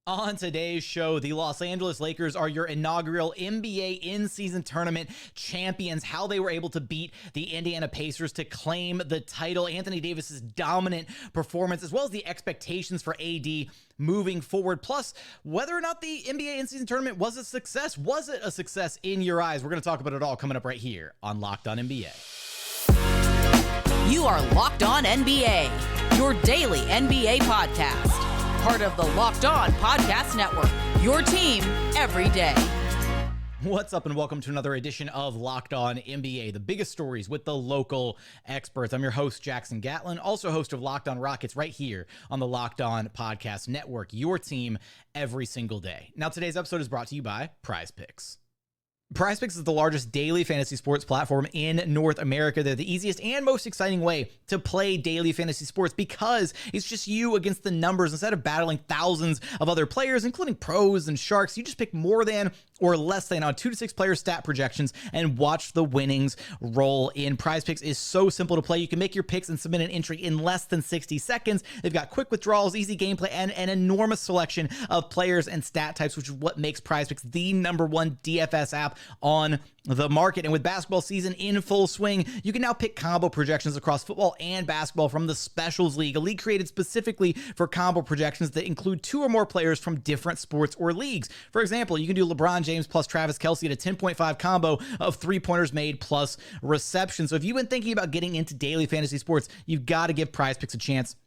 On today's show, the Los Angeles Lakers are your inaugural NBA in-season tournament champions, how they were able to beat the Indiana Pacers to claim the title, Anthony Davis's dominant performance, as well as the expectations for AD moving forward, plus whether or not the NBA in-season tournament was a success. Was it a success in your eyes? We're going to talk about it all coming up right here on Locked On NBA. You are Locked On NBA, your daily NBA podcast. Part of the Locked On Podcast Network, your team every day. What's up and welcome to another edition of Locked On NBA, the biggest stories with the local experts. I'm your host, Jackson Gatlin, also host of Locked On Rockets right here on the Locked On Podcast Network, your team every single day. Now, today's episode is brought to you by Prize Picks. Prize Picks is the largest daily fantasy sports platform in North America. They're the easiest and most exciting way to play daily fantasy sports because it's just you against the numbers. Instead of battling thousands of other players, including pros and sharks, you just pick more than or less than on 2 to 6 player stat projections and watch the winnings roll in. Prize Picks is so simple to play. You can make your picks and submit an entry in less than 60 seconds. They've got quick withdrawals, easy gameplay, and an enormous selection of players and stat types, which is what makes Prize Picks the #1 DFS app on the market. And with basketball season in full swing, you can now pick combo projections across football and basketball from the Specials League, a league created specifically for combo projections that include 2 or more players from different sports or leagues. For example, you can do LeBron James plus Travis Kelce at a 10.5 combo of 3-pointers made plus reception. So if you've been thinking about getting into daily fantasy sports, you've got to give Prize Picks a chance.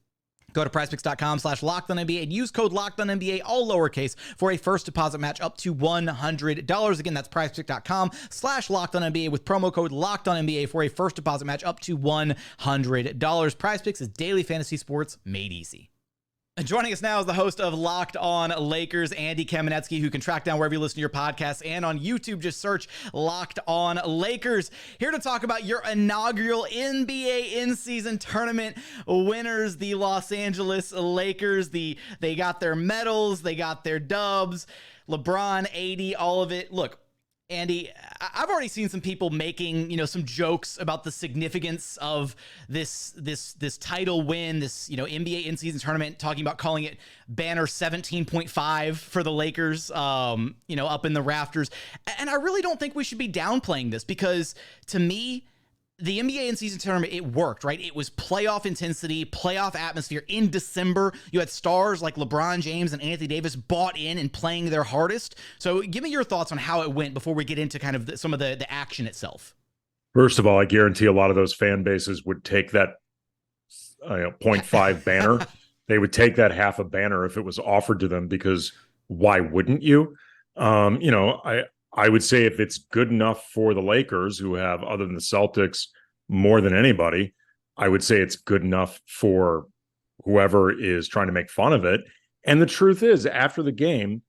Go to prizepicks.com/LockedOnNBA and use code LockedOnNBA, all lowercase, for a first deposit match up to $100. Again, that's prizepicks.com/LockedOnNBA with promo code LockedOnNBA for a first deposit match up to $100. Prize Picks is daily fantasy sports made easy. Joining us now is the host of Locked On Lakers, Andy Kamenetzky, who can track down wherever you listen to your podcasts, and on YouTube, just search Locked On Lakers. Here to talk about your inaugural NBA in-season tournament winners, the Los Angeles Lakers. They got their medals, they got their dubs, LeBron, AD, all of it. Look, Andy, I've already seen some people making, some jokes about the significance of this title win, this, NBA in-season tournament, talking about calling it banner 17.5 for the Lakers, up in the rafters. And I really don't think we should be downplaying this because, to me, the NBA in-season tournament, it worked, right? It was playoff intensity, playoff atmosphere. In December, you had stars like LeBron James and Anthony Davis bought in and playing their hardest. So give me your thoughts on how it went before we get into kind of some of the action itself. First of all, I guarantee a lot of those fan bases would take that 0.5 banner. They would take that half a banner if it was offered to them, because why wouldn't you? I would say if it's good enough for the Lakers, who have, other than the Celtics, more than anybody, I would say it's good enough for whoever is trying to make fun of it. And the truth is, after the game,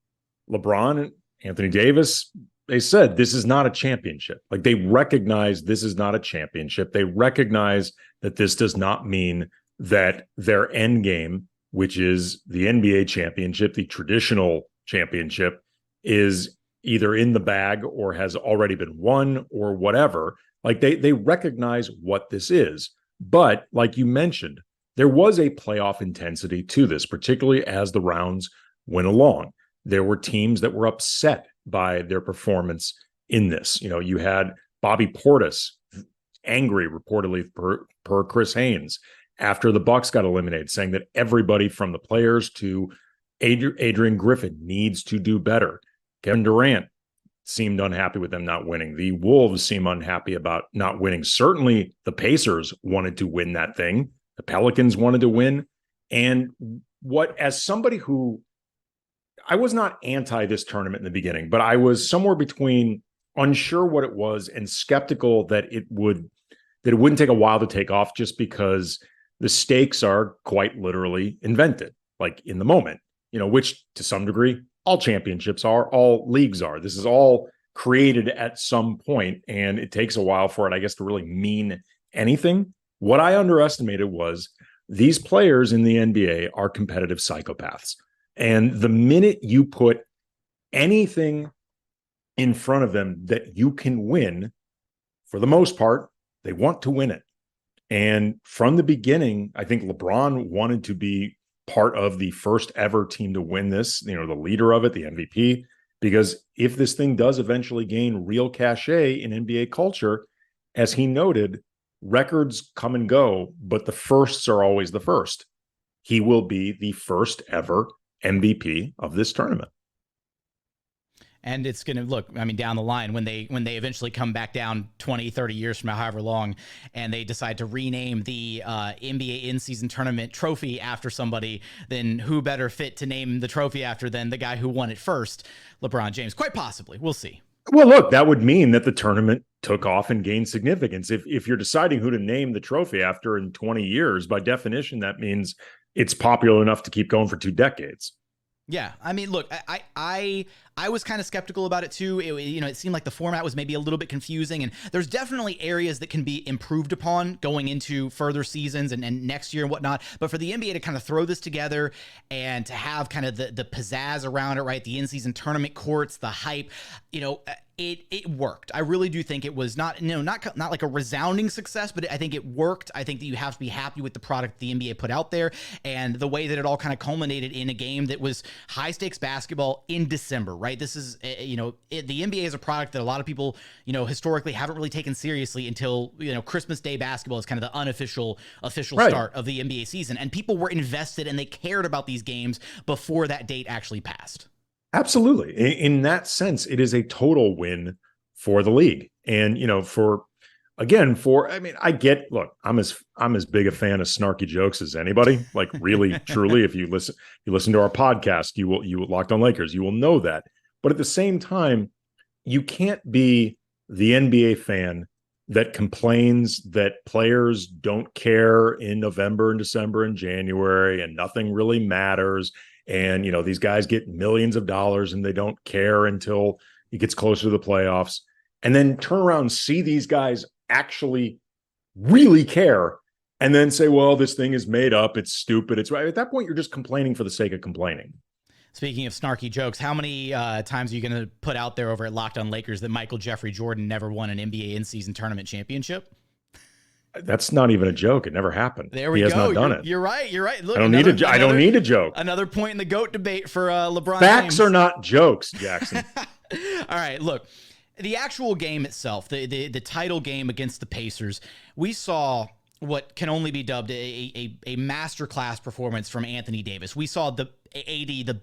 LeBron and Anthony Davis, they said this is not a championship. Like, they recognize this is not a championship. They recognize that this does not mean that their end game, which is the NBA championship, the traditional championship, is either in the bag or has already been won or whatever. Like, they recognize what this is. But like you mentioned, there was a playoff intensity to this, particularly as the rounds went along. There were teams that were upset by their performance in this. You had Bobby Portis angry, reportedly per Chris Haynes, after the Bucks got eliminated, saying that everybody from the players to Adrian Griffin needs to do better. Kevin Durant seemed unhappy with them not winning. The Wolves seem unhappy about not winning. Certainly the Pacers wanted to win that thing. The Pelicans wanted to win. And as somebody who, I was not anti this tournament in the beginning, but I was somewhere between unsure what it was and skeptical that it wouldn't take a while to take off, just because the stakes are quite literally invented, like in the moment, which to some degree all championships are, all leagues are. This is all created at some point, and it takes a while for it, I guess, to really mean anything. What I underestimated was these players in the NBA are competitive psychopaths. And the minute you put anything in front of them that you can win, for the most part, they want to win it. And from the beginning, I think LeBron wanted to be part of the first ever team to win this, the leader of it, the MVP, because if this thing does eventually gain real cachet in NBA culture, as he noted, records come and go, but the firsts are always the first. He will be the first ever MVP of this tournament. And it's going to look, down the line when they eventually come back down 20, 30 years from now, however long, and they decide to rename the NBA in-season tournament trophy after somebody, then who better fit to name the trophy after than the guy who won it first, LeBron James? Quite possibly. We'll see. Well, look, that would mean that the tournament took off and gained significance. If you're deciding who to name the trophy after in 20 years, by definition, that means it's popular enough to keep going for 2 decades. Yeah, look, I was kind of skeptical about it too. It seemed like the format was maybe a little bit confusing, and there's definitely areas that can be improved upon going into further seasons and next year and whatnot. But for the NBA to kind of throw this together and to have kind of the pizzazz around it, right? The in-season tournament courts, the hype, it worked. I really do think it was not like a resounding success, but I think it worked. I think that you have to be happy with the product the NBA put out there and the way that it all kind of culminated in a game that was high stakes basketball in December, right? This is, the NBA is a product that a lot of people, historically haven't really taken seriously until, Christmas Day basketball is kind of the unofficial right. start of the NBA season. And people were invested and they cared about these games before that date actually passed. Absolutely. In that sense, it is a total win for the league. And, I get, look, I'm as big a fan of snarky jokes as anybody, like really, truly, if you listen to our podcast, you will Locked On Lakers, you will know that. But at the same time, you can't be the NBA fan that complains that players don't care in November and December and January and nothing really matters. And, these guys get millions of dollars and they don't care until it gets closer to the playoffs. And then turn around and see these guys actually really care and then say, well, this thing is made up. It's stupid. It's right. At that point, you're just complaining for the sake of complaining. Speaking of snarky jokes, how many times are you going to put out there over at Locked On Lakers that Michael Jeffrey Jordan never won an NBA in-season tournament championship? That's not even a joke. It never happened. There we go. He has not done it. You're right. Look, I don't need a joke. Another point in the GOAT debate for LeBron Facts James. are not jokes, Jackson. All right, look. The actual game itself, the title game against the Pacers, we saw what can only be dubbed a masterclass performance from Anthony Davis. We saw the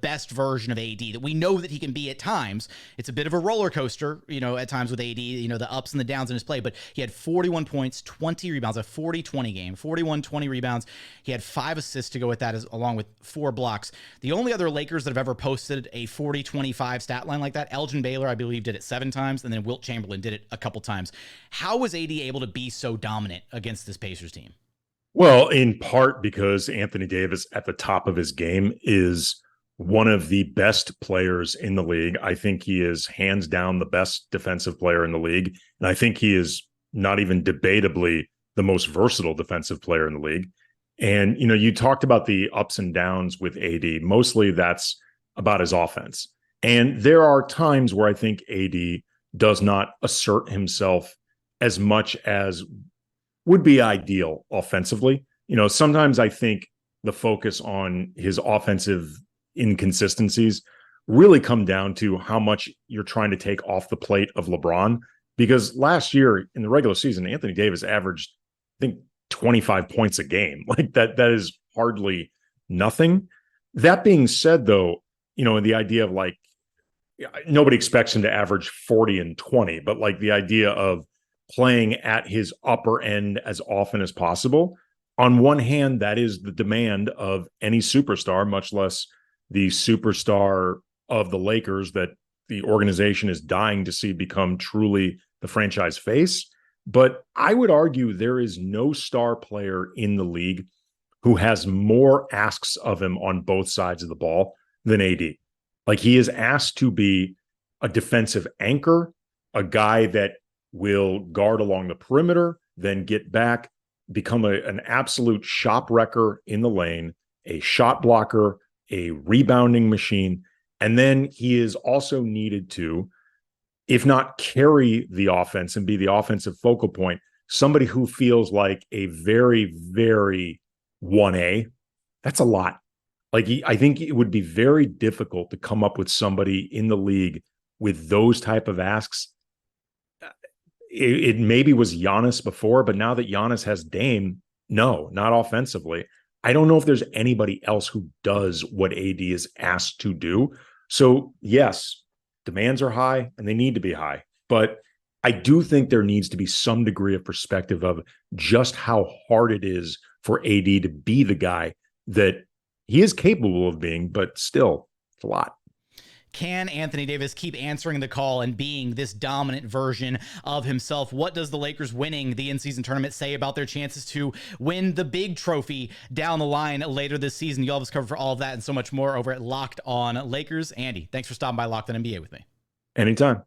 best version of AD that we know that he can be at times. It's a bit of a roller coaster, at times with AD, the ups and the downs in his play, but he had 41 points, 20 rebounds, a 40-20 game, 41, 20 rebounds. He had 5 assists to go with that, along with 4 blocks. The only other Lakers that have ever posted a 40-25 stat line like that, Elgin Baylor, I believe, did it 7 times, and then Wilt Chamberlain did it a couple times. How was AD able to be so dominant against this Pacers team? Well, in part because Anthony Davis at the top of his game is one of the best players in the league. I think he is hands down the best defensive player in the league. And I think he is not even debatably the most versatile defensive player in the league. And, you talked about the ups and downs with AD. Mostly that's about his offense. And there are times where I think AD does not assert himself as much as would be ideal offensively. Sometimes I think the focus on his offensive inconsistencies really come down to how much you're trying to take off the plate of LeBron. Because last year in the regular season, Anthony Davis averaged, I think, 25 points a game. Like that is hardly nothing. That being said, though, the idea of nobody expects him to average 40 and 20, but the idea of playing at his upper end as often as possible. On one hand, that is the demand of any superstar, much less the superstar of the Lakers that the organization is dying to see become truly the franchise face. But I would argue there is no star player in the league who has more asks of him on both sides of the ball than AD. He is asked to be a defensive anchor, a guy that will guard along the perimeter, then get back, become an absolute shop wrecker in the lane, a shot blocker, a rebounding machine. And then he is also needed to, if not carry the offense and be the offensive focal point, somebody who feels like a very, very 1A. That's a lot. Like, I think it would be very difficult to come up with somebody in the league with those type of asks. It maybe was Giannis before, but now that Giannis has Dame, no, not offensively. I don't know if there's anybody else who does what AD is asked to do. So yes, demands are high and they need to be high, but I do think there needs to be some degree of perspective of just how hard it is for AD to be the guy that he is capable of being, but still, it's a lot. Can Anthony Davis keep answering the call and being this dominant version of himself? What does the Lakers winning the in-season tournament say about their chances to win the big trophy down the line later this season? You'll have us covered for all of that and so much more over at Locked On Lakers. Andy, thanks for stopping by Locked On NBA with me. Anytime.